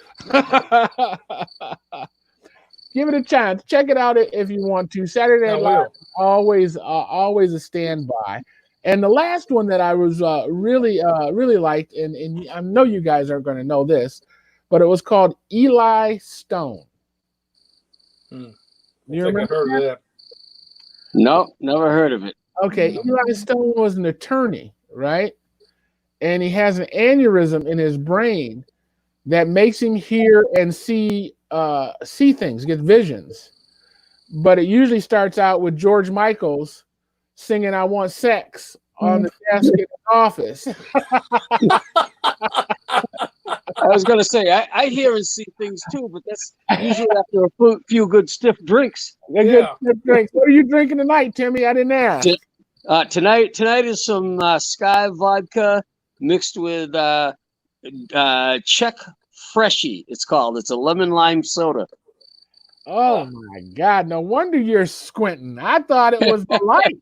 Give it a chance. Check it out if you want to. Saturday Night Live, always a standby. And the last one that I was really liked, and I know you guys are going to know this, but it was called Eli Stone. You remember heard of that? No, never heard of it. Okay, Eli Stone was an attorney, right? And he has an aneurysm in his brain that makes him hear and see things, get visions. But it usually starts out with George Michaels singing "I Want Sex" on the desk in the office. I was going to say, I hear and see things too, but that's usually after a few good stiff drinks. Good stiff drinks. What are you drinking tonight, Timmy? I didn't ask. Tonight is some Sky vodka mixed with Czech Freshie. It's called. It's a lemon lime soda. Oh my God! No wonder you're squinting. I thought it was the light.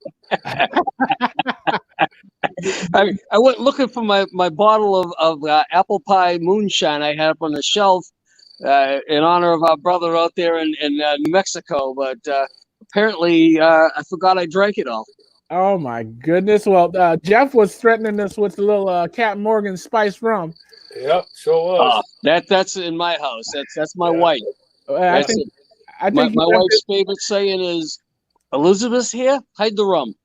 I went looking for my bottle of apple pie moonshine I had up on the shelf in honor of our brother out there in New Mexico, but apparently I forgot I drank it all. Oh my goodness! Well, Jeff was threatening us with a little Captain Morgan spice rum. Yep, sure was. That's in my house. That's my wife. I think my wife's favorite saying is, "Elizabeth's here, hide the rum."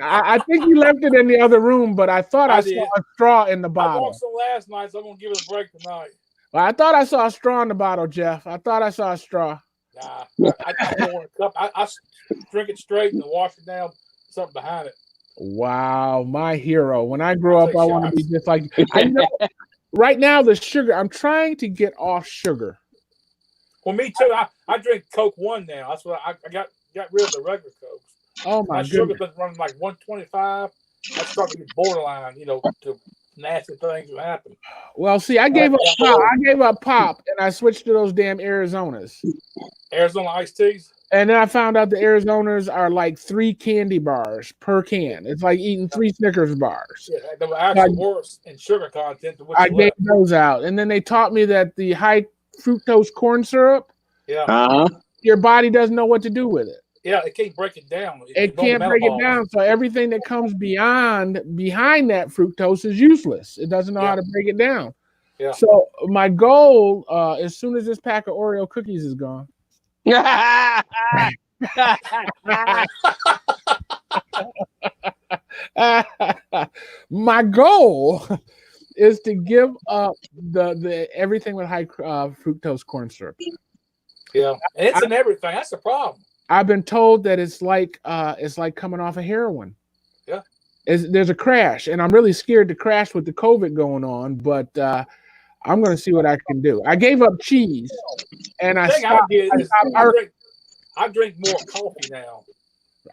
I think you left it in the other room, but I thought I saw a straw in the I bottle. bought some last night, so I'm gonna give it a break tonight. Well, I thought I saw a straw in the bottle, Jeff. I thought I saw a straw. Nah, I pour in a cup. I drink it straight and wash it down. Something behind it. Wow, my hero. When I grow up, I want to be just like. I know. Right now, the sugar. I'm trying to get off sugar. Well, me too. I drink Coke One now. That's what I got rid of the regular Cokes. Oh my goodness. Sugar's been running like 125. That's starting to be borderline. To nasty things will happen. Well, see, I gave up pop. I gave up pop, and I switched to those damn Arizonas. Arizona iced teas. And then I found out the Arizonas are like 3 candy bars per can. It's like eating 3 Snickers bars. Yeah, they were actually worse in sugar content than what I gave those out. And then they taught me that the high fructose corn syrup, your body doesn't know what to do with it. Yeah, it can't break it down. It can't break it down. So everything that comes behind that fructose is useless. It doesn't know how to break it down. Yeah. So my goal, as soon as this pack of Oreo cookies is gone, my goal is to give up the everything with high fructose corn syrup. Yeah, and it's in everything. That's the problem. I've been told that it's like coming off of heroin. Yeah, there's a crash, and I'm really scared to crash with the COVID going on, but I'm going to see what I can do. I gave up cheese, and I drink more coffee now.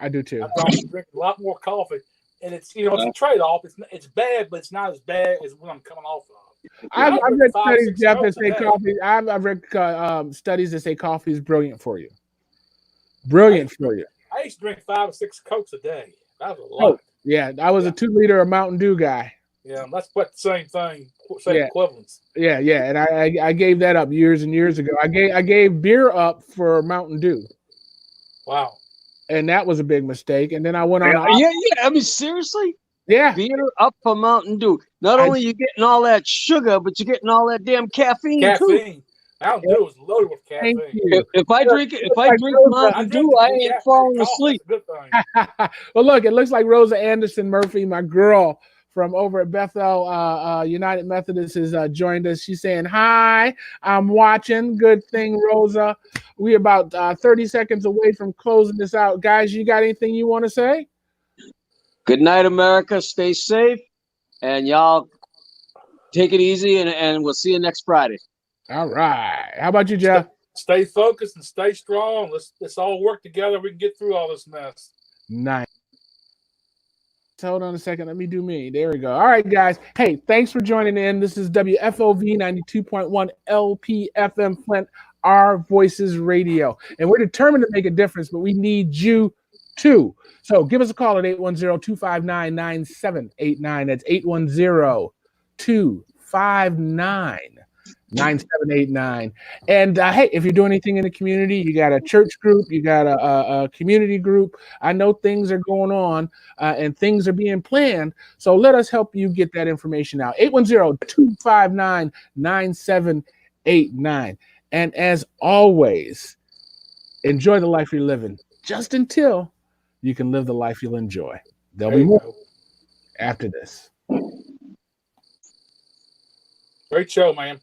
I do too. I drink a lot more coffee, and it's it's a trade-off. It's bad, but it's not as bad as what I'm coming off of. I've read studies, Jeff, that say coffee. I've read studies that say coffee is brilliant for you. Brilliant for you. I used to drink 5 or 6 Cokes a day. That was a lot. Yeah, I was a 2-liter of Mountain Dew guy. Yeah, that's what the same thing, same equivalence. Yeah, and I gave that up years and years ago. I gave beer up for Mountain Dew. Wow. And that was a big mistake. And then I went on. I mean, seriously? Yeah. Beer up for Mountain Dew. Not only are you getting all that sugar, but you're getting all that damn caffeine too. Mountain Dew is loaded with caffeine. If I drink Mountain Dew, I ain't falling asleep. Well, look, it looks like Rosa Anderson Murphy, my girl from over at Bethel United Methodist, has joined us. She's saying, hi, I'm watching. Good thing, Rosa. We're about 30 seconds away from closing this out. Guys, you got anything you want to say? Good night, America. Stay safe. And y'all take it easy, and we'll see you next Friday. All right. How about you, Jeff? Stay focused and stay strong. Let's all work together. We can get through all this mess. Nice. Hold on a second. Let me do me. There we go. All right, guys. Hey, thanks for joining in. This is WFOV 92.1 LPFM Flint, Our Voices Radio. And we're determined to make a difference, but we need you too. So give us a call at 810-259-9789. That's 810-259-9789. And hey, if you're doing anything in the community, you got a church group, you got a community group. I know things are going on and things are being planned. So let us help you get that information out. 810-259-9789. And as always, enjoy the life you're living just until you can live the life you'll enjoy. There'll be more after this. Great show, man.